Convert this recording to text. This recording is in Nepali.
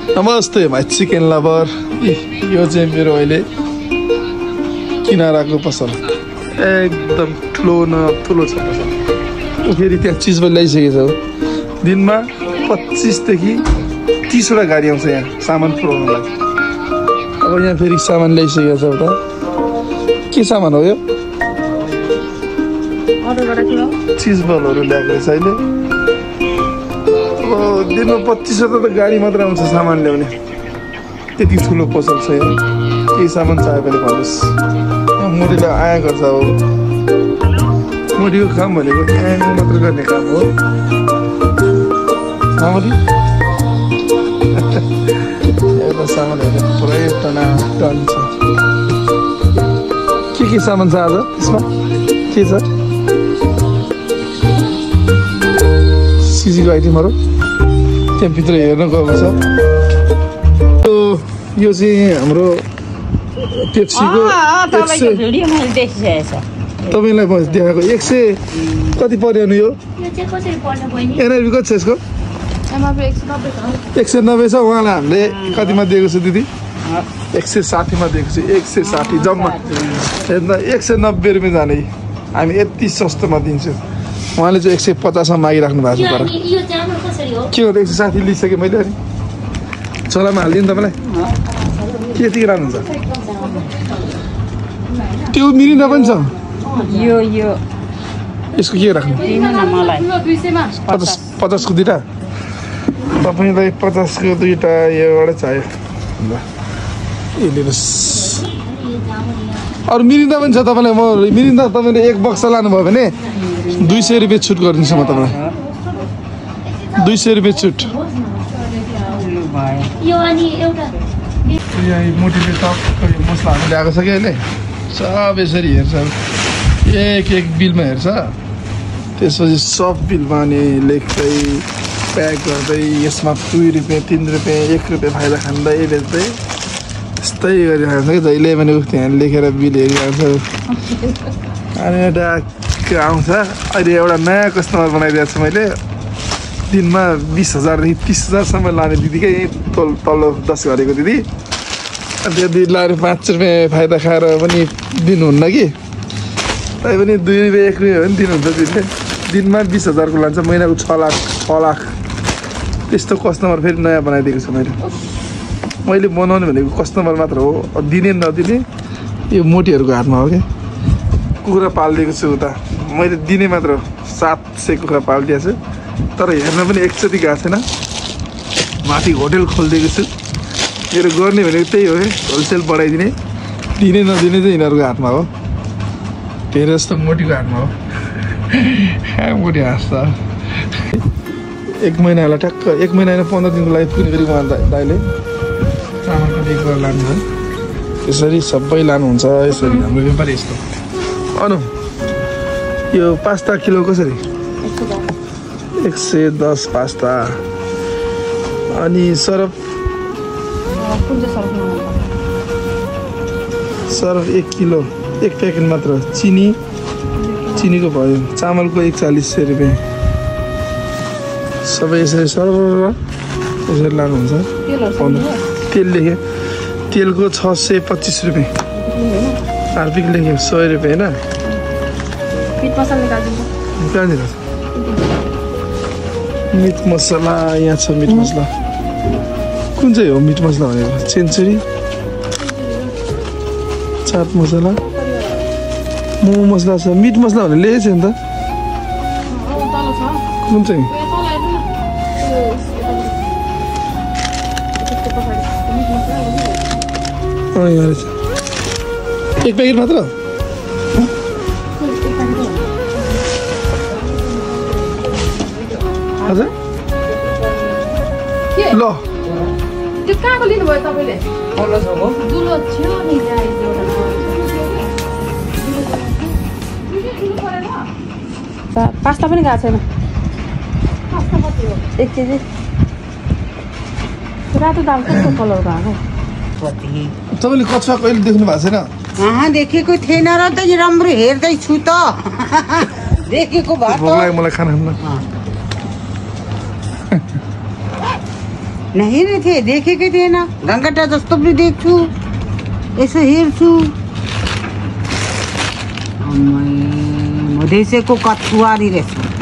नमस्ते भाइ चिकन लभर। यो चाहिँ मेरो अहिले किनाराको पसल एकदम ठुलो छ पसल। फेरि त्यहाँ चिज पनि ल्याइसकेको छ। दिनमा 25 देखि 30 वटा गाडी आउँछ यहाँ सामान पुऱ्याउनलाई। अब यहाँ फेरि सामान ल्याइसकेको छ। उता के सामान हो यो? चिज बलहरू ल्याएको रहेछ अहिले। अब दिनमा 25 वटा त गाडी मात्र आउँछ सामान ल्याउने। त्यति ठुलो पसल छ यहाँ। केही सामान चाहियो भने भन्नुहोस्। मोडीले आया गर्छ। अब मोडीको काम भनेको एङ मात्र गर्ने काम हो। एउटा सामानहरू पुरै टन छ। के सामान छ आज त्यसमा? के छ? सिजीको आइटमहरू त्यहाँभित्र हेर्न गएको छ। यो चाहिँ हाम्रो पेप्सीको तपाईँलाई देखाएको 100 कति पर्यो नि? यो एनआरबी कति छ यसको? 190 छ। उहाँलाई हामीले कतिमा दिएको छु दिदी? 160 मा दिएको छु। 160 जम्मा हेर्दा 190 रुपियाँ जाने। हामी यति सस्तोमा दिन्छु। उहाँले चाहिँ 150 मा मागिराख्नु भएको छ। तर के हो 160 लिइसकेँ मैले। अनि चलामा हालिदिनु तपाईँलाई के यतिकै राख्नुहुन्छ? त्यो मिरिन्डा पनि छ। यसको के राख्नु? 50 को दुईटा। तपाईँलाई 50 को दुईटा एउटा चाहियो। ए लिनुहोस्। अरू मिरिन्डा पनि छ तपाईँलाई। म मिरिन्डा तपाईँले 1 बक्सा लानुभयो भने 200 रुपियाँ छुट गरिदिन्छु म तपाईँलाई। 200 रुपियाँ छुट। मोटीले टक्क मसलाहरू ल्याएको छ कि अहिले। सब यसरी हेर्छ। एक बिलमा हेर्छ। त्यसपछि सब बिलमा अनि लेख्दै प्याक गर्दै यसमा 2 रुपियाँ 3 रुपियाँ 1 रुपियाँ फाइदा खाँदै बेच्दै यस्तै गरिरहेको छ कि जहिले पनि त्यहाँ लेखेर बिल हेरिरहेको छ। अनि ट्याक्क आउँछ। अहिले एउटा नयाँ कस्टमर बनाइदिएको छु मैले। दिनमा 20,000 देखि 30,000सम्म लाने दिदीकै तल्लो 10 घरेको दिदी। त्यो दिदीलाई 5 रुपियाँ फाइदा खाएर पनि दिनुहुन्न कि। तै पनि 2 रुपियाँ 1 रुपियाँ हो नि दिनुहुन्छ दिदीले। दिनमा 20,000 को लान्छ। महिनाको 6 लाख। त्यस्तो कस्टमर फेरि नयाँ बनाइदिएको छु मैले। मैले बनाउने भनेको कस्टमर मात्र हो। दिने नदिने यो मोटीहरूको हातमा हो क्या। कुखुरा पालिदिएको छु उता। मैले दिने मात्र 700 कुखुरा पालिदिएको छु। तर हेर्न पनि एकचोटि गएको छैन। माथि होटेल खोलिदिएको छु। मेरो गर्ने भनेको त्यही हो कि होलसेल बढाइदिने। दिने नदिने चाहिँ यिनीहरूको हातमा हो। धेरै जस्तो मोटीको हातमा हो। मोटी हाँस्छ। 1 महिनालाई ठ्याक्क 1 महिना 15 दिनको लागि कुनै गरी उहाँ दाइले चामल पनि 1 गरेर लानुभयो। यसरी सबै लानुहुन्छ। यसरी हाम्रो व्यापारी यस्तो। अनु यो पास्ता किलो कसरी? 110 पास्ता। अनि सरफ 1 किलो 1 प्याकेट मात्र। चिनीको भयो। चामलको 41 रुपियाँ। सबै यसरी यसरी लानुहुन्छ। तेल लेखेँ। तेलको 625 रुपियाँ। हार्पिक लेखेँ 100 रुपियाँ होइन। कहाँनिर छ मिट मसला? यहाँ छ मिट मसला। कुन चाहिँ हो मिट मसला भनेको? सेन्चुरी, चाट मसला, मोमो मसला छ। मिट मसला भने लेखेको छ नि त। कुन चाहिँ? यहाँ रहेछ। 1 प्याकेट मात्र? हजुर ल त्यो कहाँको लिनुभयो तपाईँले? पास्ता पनि गएको छैन। 1 केजी रातो दाल कस्तो कलरको आएको? तपाईँले कछुवा कहिले देख्नु भएको छैन? देखेको थिएन र त राम्रो हेर्दैछु त। देखेको भए मलाई खाना नहेरेको थिएँ, देखेकै थिएन। गङ्गटा जस्तो पनि देख्छु, यसो हेर्छु। मधेसीको कचुवारी रहेछ।